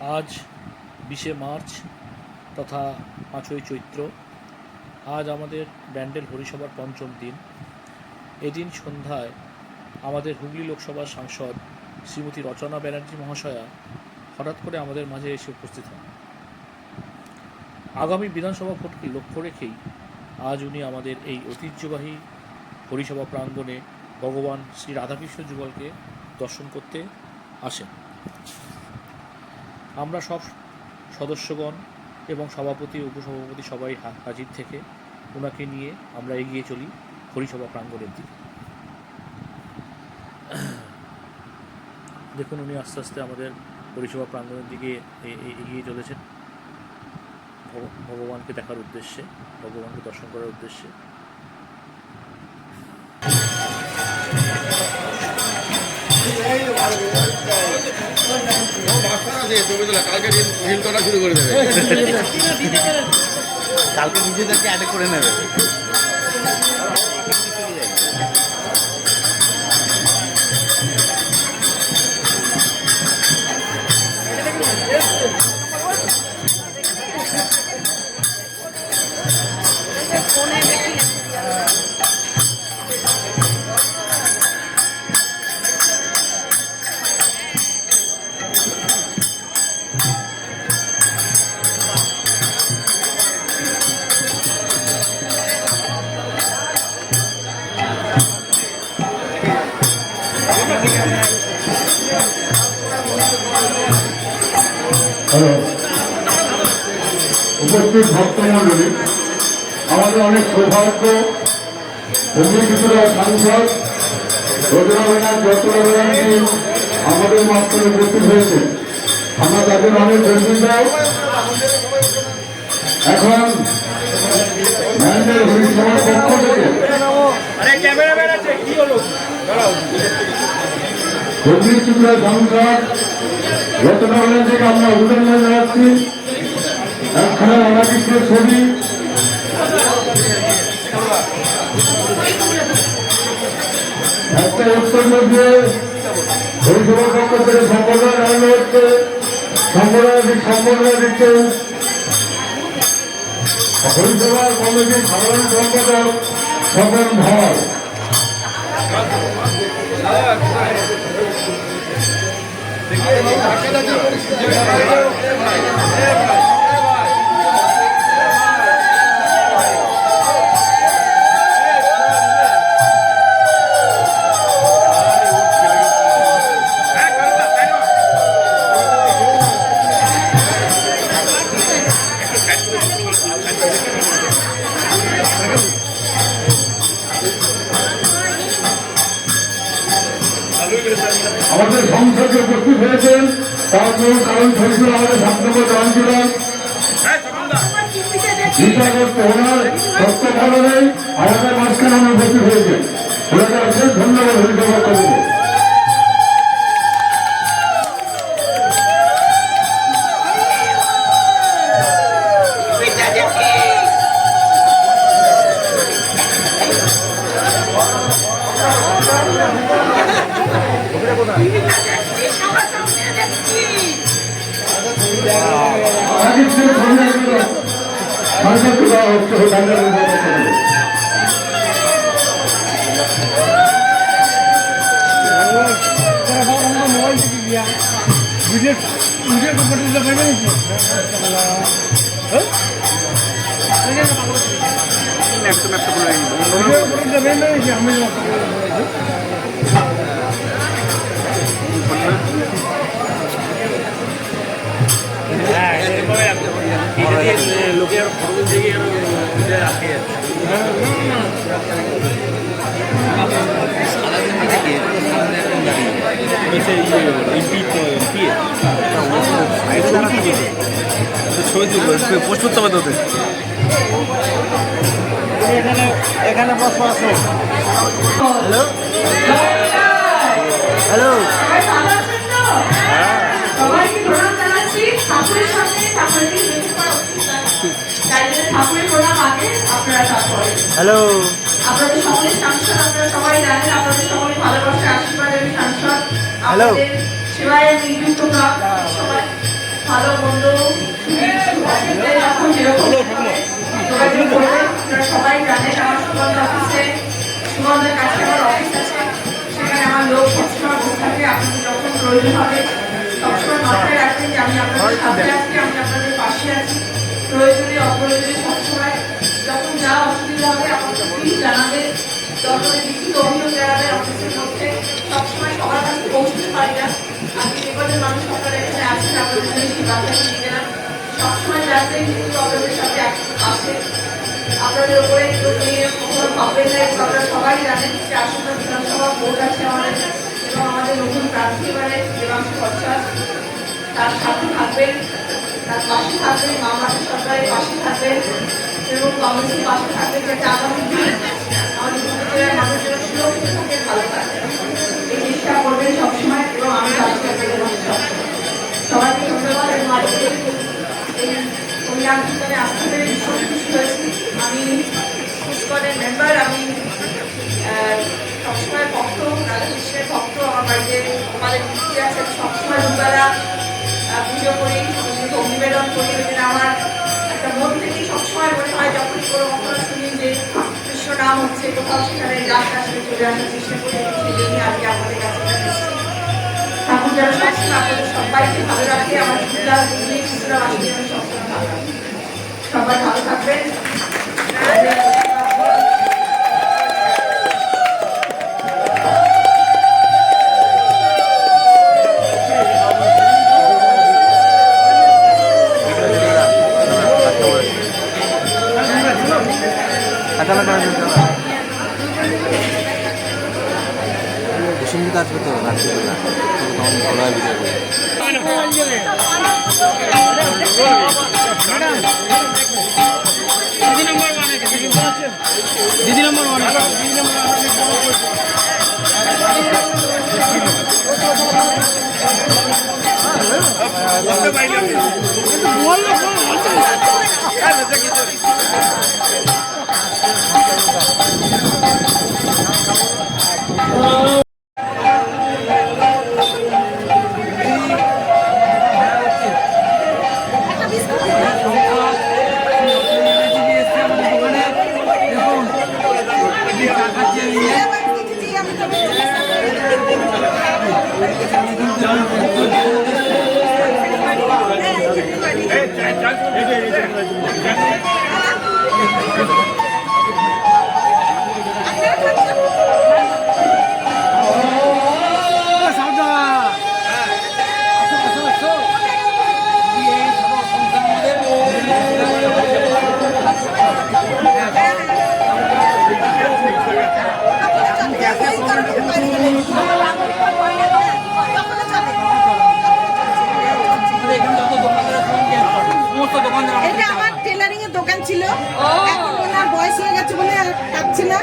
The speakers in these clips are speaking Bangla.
আজ 20শে মার্চ তথা 5ই চৈত্র। আজ আমাদের ব্যান্ডেল হরিসভার পঞ্চম দিন। এদিন সন্ধ্যায় আমাদের হুগলি লোকসভার সাংসদ শ্রীমতী রচনা ব্যানার্জি মহাশয়া হঠাৎ করে আমাদের মাঝে এসে উপস্থিত হন। আগামী বিধানসভা ভোটকে লক্ষ্য রেখেই আজ উনি আমাদের এই ঐতিহ্যবাহী হরিসভা প্রাঙ্গণে ভগবান শ্রী রাধাকৃষ্ণ যুগলকে দর্শন করতে আসেন। আমরা সব সদস্যগণ এবং সভাপতি উপসভাপতি সবাই হাজির থেকে ওনাকে নিয়ে আমরা এগিয়ে চলি হরিসভা প্রাঙ্গণের দিকে। দেখুন উনি আস্তে আস্তে আমাদের হরিসভা প্রাঙ্গণের দিকে এগিয়ে চলেছেন ভগবানকে দেখার উদ্দেশ্যে, ভগবানকে দর্শন করার উদ্দেশ্যে। কালকে নিজেদেরকে অ্যাড করে নেবে। উপস্থিত ভক্তমণ্ডলী, আমাদের অনেক সৌভাগ্য হুগলি ত্রিপুরা সাংসদ রচনা ব্যানার্জি আমাদের মাঝখানে উপস্থিত হয়েছে। আমরা তাদের অনেক ধন্যবাদ। এখন ব্যান্ডেল হরিসভার পক্ষ থেকে হুগলি ত্রিপুরা সাংসদ রচনা ব্যানার্জিকে আমরা অভিনন্দন জানাচ্ছি। একখানা রাধাকৃষ্ণের ছবি, একটা উত্তর মধ্যে হরিসভার পক্ষ থেকে সম্পাদনা জানানো হচ্ছে। সম্পাদনা দিচ্ছে হরিসভার কমিটির সাধারণ সম্পাদক স্বপন ধর। আমাদের সংসদে উপস্থিত হয়েছেন, তার মূল কারণ হয়েছিল আমাদের 7 নম্বর জয়ন্তীরাম চিন্তাগ্রস্ত ওনার তথ্য ভালো নেই, আমাদের মাঝখানে আমরা উপস্থিত হয়েছেন। ওনাকে অশেষ ধন্যবাদ হরিসভা করবো। লোকের পোস্ট করতে হবে তোদের এখানে বসো আসো। হ্যালো হ্যালো, হ্যালো আপনাদের সকলের সাংসদ, আপনারা সবাই জানেন, আপনাদের সকলের ভালোবাসা আশীর্বাদের সাংসদ, আমাদের সেবায় নিযুক্ত সবাই আসলে যখন যেরকম যোগাযোগ করবেন, আপনারা সবাই জানেন আমার সুগন্ধ অফিসে, সুগন্ধের কাছে আমার অফিস আছে, সেখানে আমার লোক সবসময় বসে থাকে। আপনাদের যখন প্রয়োজন হবে সবসময় মাথায় রাখবেন যে আমি আপনাদের সাথে আছি, আমি আপনাদের পাশে আছি। প্রয়োজনে অপ্রয়োজনে সবসময় যখন যা অসুবিধা হবে আপনাকে প্লিজ জানাবেন, দরকারে লিখিত অভিযোগ জানাবেন। অফিসের মধ্যে সবসময় সবার কাছে পৌঁছতে পারি না, আপনি যে কজন মানুষ আপনারা এখানে আছেন আপনাদের জন্য সেই বার্তাটি দিয়ে গেলাম। সবসময় জানবেন কিন্তু আপনাদের সাথে আছে, আপনাদের উপরে কেউ নিয়ে কখনো ভাববেন না। আপনারা সবাই জানেন যে আসন্ন বিধানসভা ভোট আছে আমাদের, এবং আমাদের নতুন প্রার্থী এবারে দেবাংশু ভট্টাচার্য, তার সাথে থাকবেন, তার পাশে থাকবেন, মামাটি সরকারের পাশে থাকবেন এবং কংগ্রেসের পাশে থাকবেন, যাতে আগামী দিন আমাদের জেলার মানুষের সুরক্ষিত থাকে, ভালো থাকে, এই চেষ্টা করবেন সবসময়। এবং আমি আজকে আপনাদের সবাইকে ধন্যবাদ এবং আজকে এই কল্যাণ জীবনে আসতে পেরে ভীষণ খুশি হয়েছি। আমি স্কুলের মেম্বার, আমি সবসময় ভক্ত, রাধাকৃষ্ণের ভক্ত। আমার বাড়িতে আমাদের মূর্তি আছে, সবসময় দুবেলা পুজো করি, অগ্নি নিবেদন করি। ওই আমার একটা মন থেকে সবসময় মনে হয় যখন কোনো কখনো শুনি যে কৃষ্ণ নাম হচ্ছে কোথাও, সেখানে রাত আসলে চলে আসার চেষ্টা করি। সেই জন্যই আজকে আমাদের কাছে ঠাকুর যেন সবসময় আপনাদের সবাইকে ভালো রাখে, আমার শিশুরা শিশুরা বাসী যেন সবসময় ভালো রাখে। সবাই ভালো থাকবেন। সুন্দর আসবে তো রাত্রিবেলা, ভালো হয় ভিডিও। দিদি নম্বর ওয়ান এটা আমার টেলারিং এর দোকান ছিল, এখন ওনার বয়স হয়ে গেছে বলে আর পাচ্ছি না।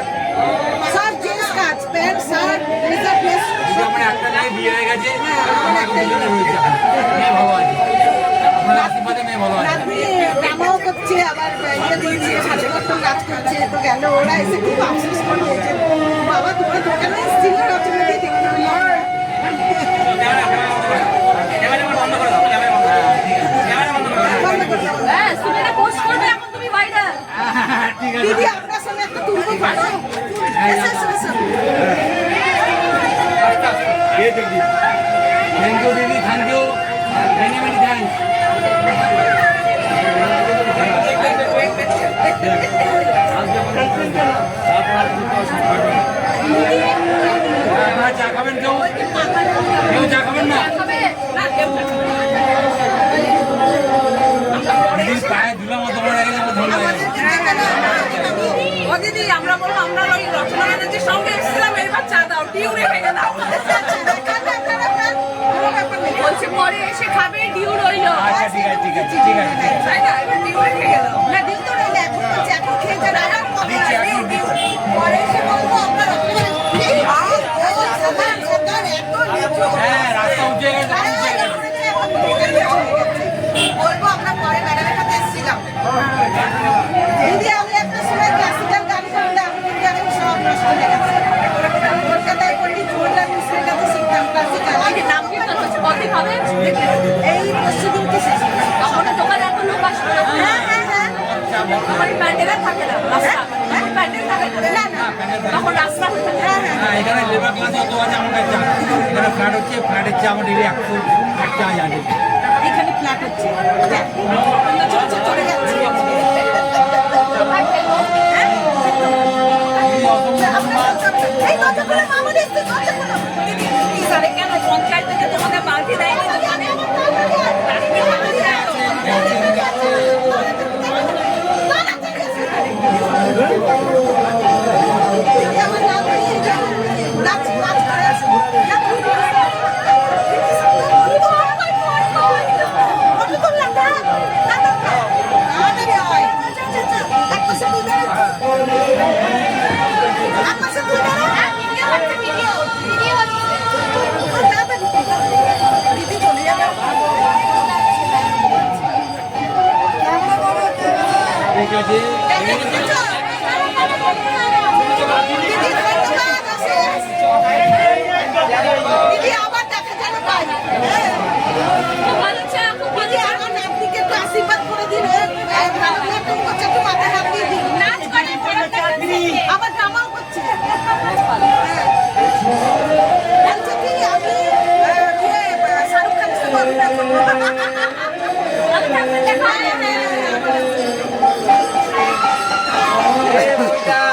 সব জিনিস কাজ, প্যান্ট শার্ট ব্লেজার প্লেস আমার একটা নাই বিয়ে হয়ে গেছে, জামাও করছে, আবার ইয়ে দিচ্ছে, সাড়ে বছর কাজ করছে। তো গেল, ওরা এসে খুব আফসোস করে বলছে, বাবা তোমার দোকানে এসেছিল রচনাদি দেখতে দিদি আপনার সঙ্গে একটা তুলবো পারো? থ্যাংক ইউ দিদি, thank you, very very thanks. চা খাবেন কেউ? কেউ চা খাবেন না? দিদির পায়ে ধুলো মতো পড়ে গেলে আমার ধন্য হয়ে গেছে। ও দিদি, আমরা বলবো আমরা ওই রচনা ব্যানার্জির সঙ্গে এসেছিলাম, এবার চা দাও, ডিউ রেখে দাও। বলছে পরে এসে খাবে, ডিউ রইলো। আচ্ছা ঠিক আছে, ঠিক আছে, ঠিক আছে। তাই না, এবার ডিউ রেখে গেল। না ডিউ তো রইলে এখন বলছে, এখন খেয়ে যান। দিচ্ছি, এখন দিচ্ছি। পরে এসে বলবো আমরা হ্যাঁ, রাস্তা উঠে গেছে, উঠে গেছে। বলবো আমরা পরে ম্যাডামের সাথে এসেছিলাম। দিদি আমি একটা সময় ক্লাসিক্যাল গান করতাম, কিন্তু এখন সব নষ্ট হয়ে গেছে। কলকাতায় পড়ি, ঝোলটা মিশ্রের কাছে শিখতাম ক্লাসিক্যাল। নাম কীর্তন হচ্ছে, কদিন হবে? এই পরশুদিনকে শেষ। আমাদের দোকানে এত লোক আসবে। হ্যাঁ হ্যাঁ হ্যাঁ আমার প্যান্ডেলে থাকে না রাস্তা প্যান্ডেল থাকে না না তখন রাস্তা হয়ে থাকে হ্যাঁ হ্যাঁ হ্যাঁ এখানে লেবার ক্লাস যত আছে আমার কাছে চা এখানে ফ্ল্যাট হচ্ছে ফ্ল্যাটের চা আমার ডেলি 100 চা জানি এখানে ফ্ল্যাট হচ্ছে দেখ, চলছে, চলে যাচ্ছে এই দরজা খুলে মামুনি এসছে, দরজা খুলো। দিদি, এই সারে কেন পঞ্চায়েত থেকে তোমাদের বালতি দেয়নি দোকানে দিদি চলে যাবে ঠিক আছে দিদি আবার দেখা যেন পাই ভালো চা খুব ভালো দিদি আমার নাতনিকে একটু আশীর্বাদ করে দিন ভালো একটু করছে একটু মাথায় হাত দিয়ে দিন নাচ করে আবার জামাও করছে বলছে কি আমি শাহরুখ খানের সঙ্গে অভিনয় করবো দেখা হ্যাঁ, হ্যাঁ, হ্যাঁ।